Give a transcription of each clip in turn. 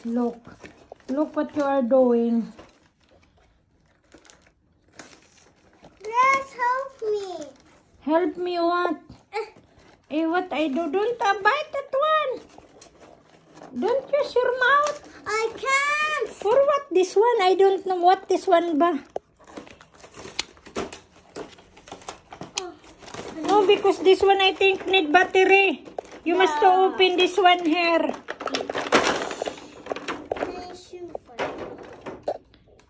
Look. Look what you are doing. Please help me. Help me what? What I do? Don't bite that one. Don't use your mouth. I can't. For what this one? I don't know what this one ba. No, because this one I think need battery. You must to open this one here.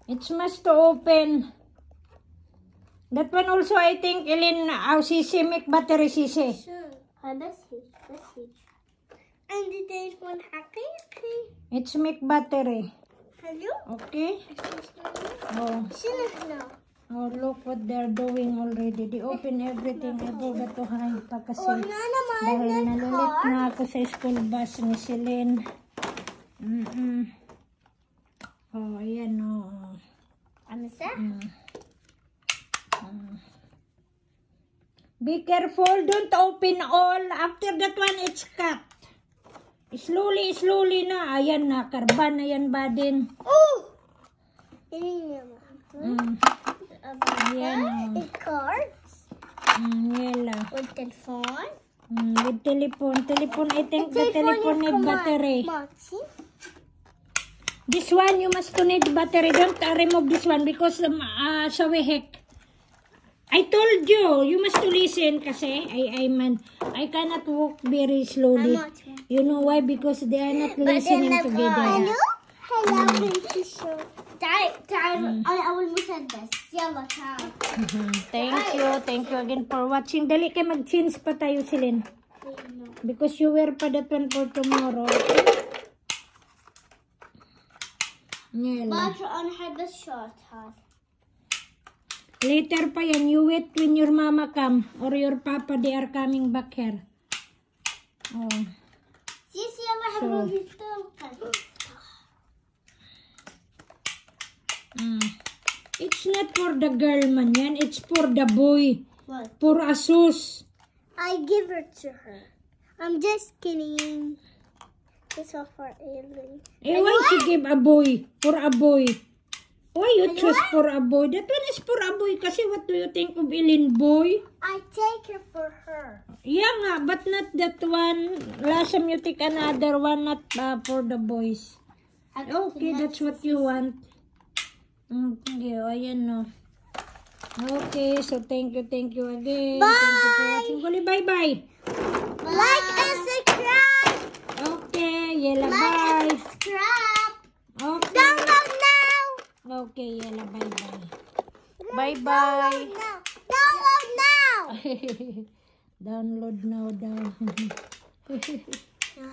It must to open. That one also I think Elin sisi make battery sisi. Sure. That's huge. That's huge. And there's one happy. It's make battery. Hello? Okay? Oh. No. Oh, look what they're doing already. They open everything. I forgot to hide pa kasi. Oh, no, naman. Dahil That nalulit car. na ako sa school bus ni Celine. Oh, ayan o. Ano sa? Be careful. Don't open all. After that one, it's cut. Slowly, slowly na. Ayan na. Karban na yan ba din? Oh! Ayan Ayan o. It cards. Yela. With telephone. With telephone. Telephone, I think the telephone need battery. Mochi. This one, you must need battery. Don't remove this one because so heck. I told you, you must to listen kasi I cannot walk very slowly. You know why? Because they are not listening together. Hello, teacher. I will miss this. Yellow child. Thank you again for watching. Dali kay mag-change pa tayo, Celine. Because you wear pa that one for tomorrow. But I have a short hat. Later pa yan, you wait when your mama come or your papa, they are coming back here. Oh. Sisi, I have a little. It's not for the girl man yan, it's for the boy. What? For Asus. I give it to her. I'm just kidding. This one for Aileen. Why she give a boy? For a boy. Why you choose for a boy? That one is for a boy. Kasi what do you think of Eileen boy? I take it for her. Yeah nga, but not that one. Last time you take another one, not for the boys. Okay, that's what you want. Okay, ayan no. Okay, so thank you again. Bye! Thank you for watching. Bye-bye. Like and subscribe. Okay, Yela, Like bye. and subscribe. Okay. Download now. Okay, Yela, bye-bye. Bye-bye. Download now. Download now daw. No,